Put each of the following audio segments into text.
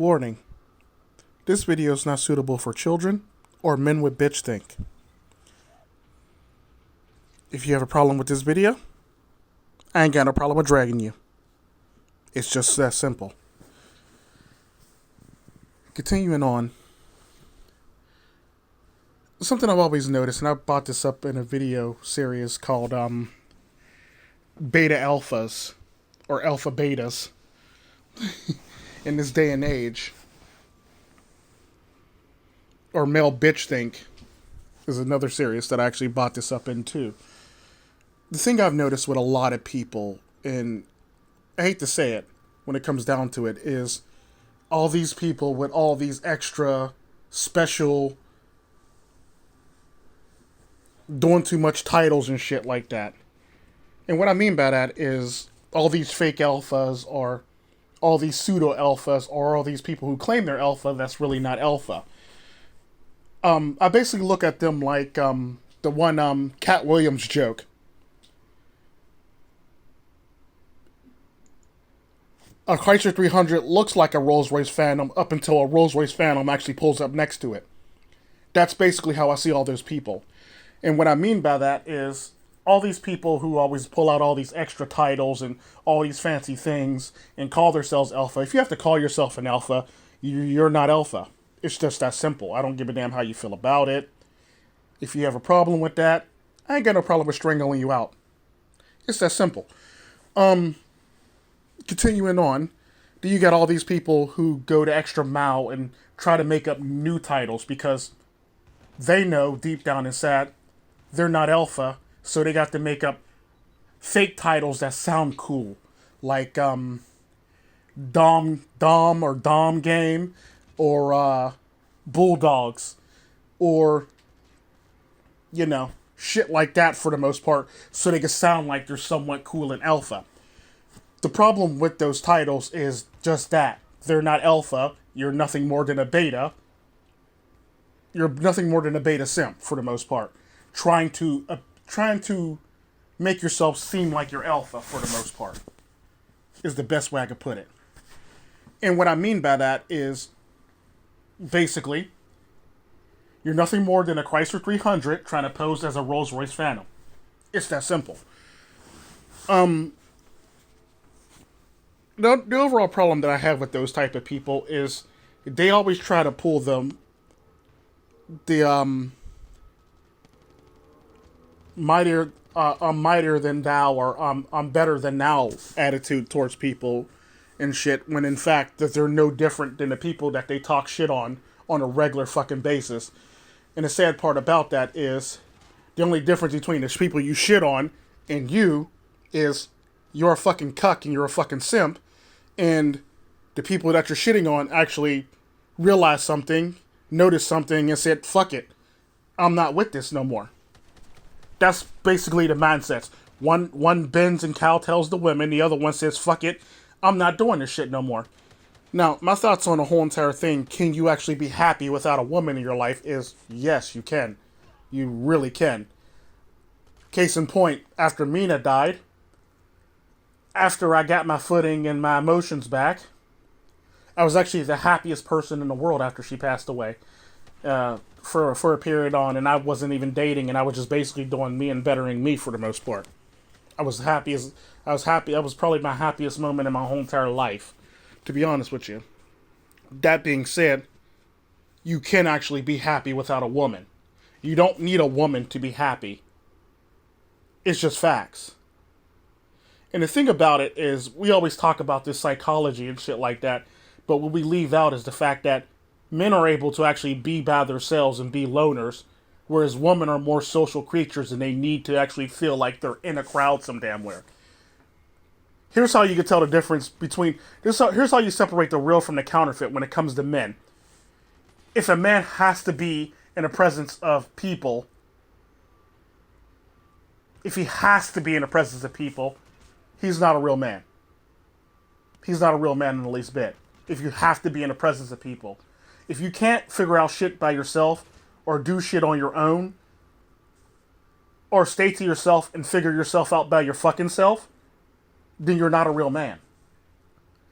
Warning. This video is not suitable for children or men with bitch think. If you have a problem with this video, I ain't got no problem with dragging you. It's just that simple. Continuing on. Something I've always noticed, and I brought this up in a video series called Beta Alphas, or Alpha Betas, in this day and age. Or Male Bitch Think is another series that I actually brought this up in too. The thing I've noticed with a lot of people, and I hate to say it when it comes down to it, is all these people with all these extra special, doing too much titles and shit like that. And what I mean by that is all these fake alphas, or all these pseudo alphas, or all these people who claim they're alpha that's really not alpha. I basically look at them like the one Cat Williams joke. A Chrysler 300 looks like a Rolls-Royce Phantom up until a Rolls-Royce Phantom actually pulls up next to it. That's basically how I see all those people. And what I mean by that is all these people who always pull out all these extra titles and all these fancy things and call themselves alpha. If you have to call yourself an alpha, you're not alpha. It's just that simple. I don't give a damn how you feel about it. If you have a problem with that, I ain't got no problem with strangling you out. It's that simple. Continuing on, do you got all these people who go to extra mile and try to make up new titles because they know deep down inside they're not alpha, so they got to make up fake titles that sound cool, like Dom or Dom Game, or Bulldogs, or shit like that for the most part, so they can sound like they're somewhat cool and alpha. The problem with those titles is just that. They're not alpha. You're nothing more than a beta. You're nothing more than a beta simp, for the most part. Trying to make yourself seem like you're alpha, for the most part, is the best way I could put it. And what I mean by that is, basically, you're nothing more than a Chrysler 300 trying to pose as a Rolls-Royce Phantom. It's that simple. The overall problem that I have with those type of people is they always try to pull the mightier I'm mightier than thou, or I'm better than thou attitude towards people and shit, when in fact that they're no different than the people that they talk shit on a regular fucking basis. And the sad part about that is the only difference between the people you shit on and you is you're a fucking cuck and you're a fucking simp, and the people that you're shitting on actually realize something, notice something, and said, fuck it, I'm not with this no more. That's basically the mindsets. One bends and cowtails the women, the other one says, fuck it, I'm not doing this shit no more. Now, my thoughts on the whole entire thing, can you actually be happy without a woman in your life, is yes, you can. You really can. Case in point, after Mina died, after I got my footing and my emotions back, I was actually the happiest person in the world after she passed away. For a period on, and I wasn't even dating, and I was just basically doing me and bettering me for the most part. I was happy. That was probably my happiest moment in my whole entire life, to be honest with you. That being said, you can actually be happy without a woman. You don't need a woman to be happy. It's just facts. And the thing about it is, we always talk about this psychology and shit like that, but what we leave out is the fact that men are able to actually be by themselves and be loners, whereas women are more social creatures and they need to actually feel like they're in a crowd some damn where. Here's how you can tell the difference between... Here's how you separate the real from the counterfeit when it comes to men. If a man has to be in the presence of people, if he has to be in the presence of people, he's not a real man. He's not a real man in the least bit. If you have to be in the presence of people. If you can't figure out shit by yourself, or do shit on your own, or stay to yourself and figure yourself out by your fucking self, then you're not a real man.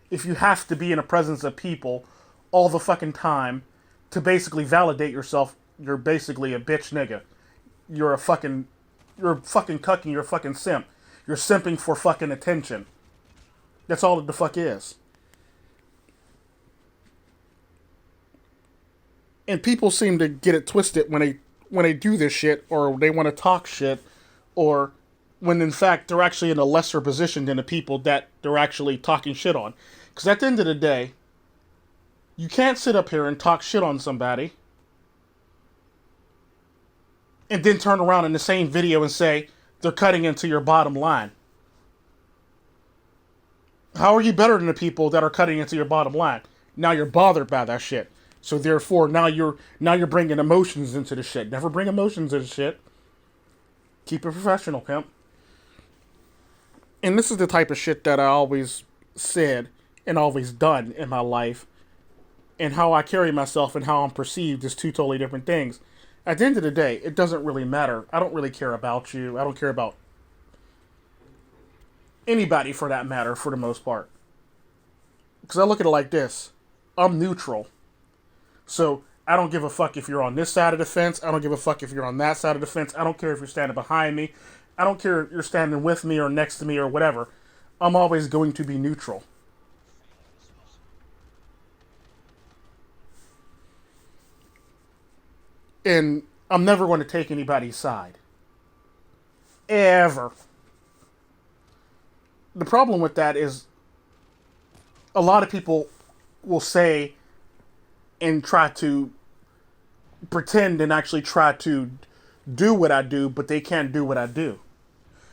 If you have to be in the presence of people, all the fucking time to basically validate yourself. You're basically a bitch nigga. You're a fucking, you're fucking cucking. You're a fucking simp. You're simping for fucking attention. That's all the fuck is. And people seem to get it twisted when they do this shit, or they want to talk shit, or when in fact they're actually in a lesser position than the people that they're actually talking shit on. Because at the end of the day, you can't sit up here and talk shit on somebody and then turn around in the same video and say they're cutting into your bottom line. How are you better than the people that are cutting into your bottom line? Now you're bothered by that shit. So therefore, now you're bringing emotions into the shit. Never bring emotions into shit. Keep it professional, pimp. And this is the type of shit that I always said and always done in my life. And how I carry myself and how I'm perceived is two totally different things. At the end of the day, it doesn't really matter. I don't really care about you. I don't care about anybody for that matter, for the most part. Because I look at it like this. I'm neutral. So I don't give a fuck if you're on this side of the fence. I don't give a fuck if you're on that side of the fence. I don't care if you're standing behind me. I don't care if you're standing with me or next to me or whatever. I'm always going to be neutral. And I'm never going to take anybody's side. Ever. The problem with that is a lot of people will say and try to pretend and actually try to do what I do, but they can't do what I do.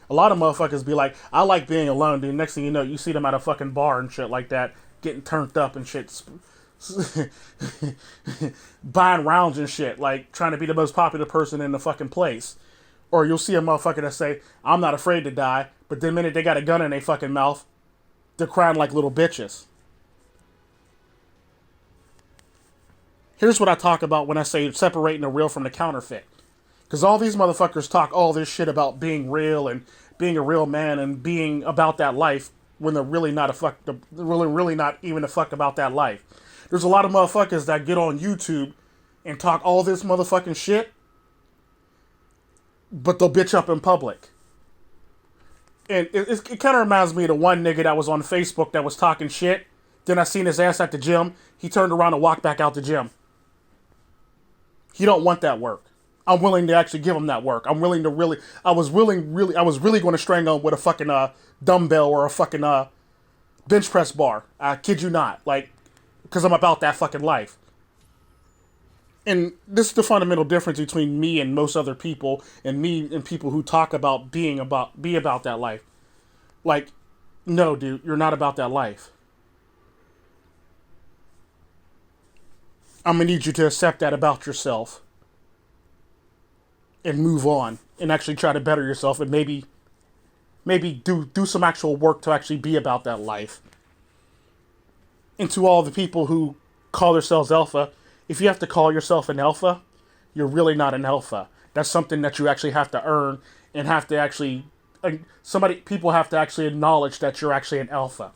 A lot of motherfuckers be like, I like being alone, dude. Next thing you know, you see them at a fucking bar and shit like that, getting turned up and shit. Buying rounds and shit, like trying to be the most popular person in the fucking place. Or you'll see a motherfucker that say, I'm not afraid to die, but the minute they got a gun in their fucking mouth, they're crying like little bitches. Here's what I talk about when I say separating the real from the counterfeit. Because all these motherfuckers talk all this shit about being real and being a real man and being about that life when they're really not really not even a fuck about that life. There's a lot of motherfuckers that get on YouTube and talk all this motherfucking shit, but they'll bitch up in public. And it kind of reminds me of the one nigga that was on Facebook that was talking shit. Then I seen his ass at the gym. He turned around and walked back out the gym. He don't want that work. I'm willing to actually give him that work. I'm willing to really, I was really going to strangle him with a fucking dumbbell or a fucking bench press bar. I kid you not. Like, because I'm about that fucking life. And this is the fundamental difference between me and most other people, and me and people who talk about be about that life. Like, no, dude, you're not about that life. I'm gonna need you to accept that about yourself and move on and actually try to better yourself and maybe do some actual work to actually be about that life. And to all the people who call themselves alpha, if you have to call yourself an alpha, you're really not an alpha. That's something that you actually have to earn and have to actually, people have to actually acknowledge that you're actually an alpha.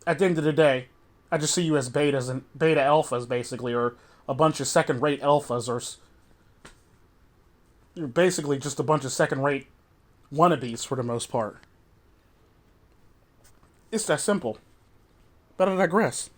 At the end of the day, I just see you as beta alphas, basically, or a bunch of second-rate alphas, or you're basically just a bunch of second-rate wannabes for the most part. It's that simple. But I digress.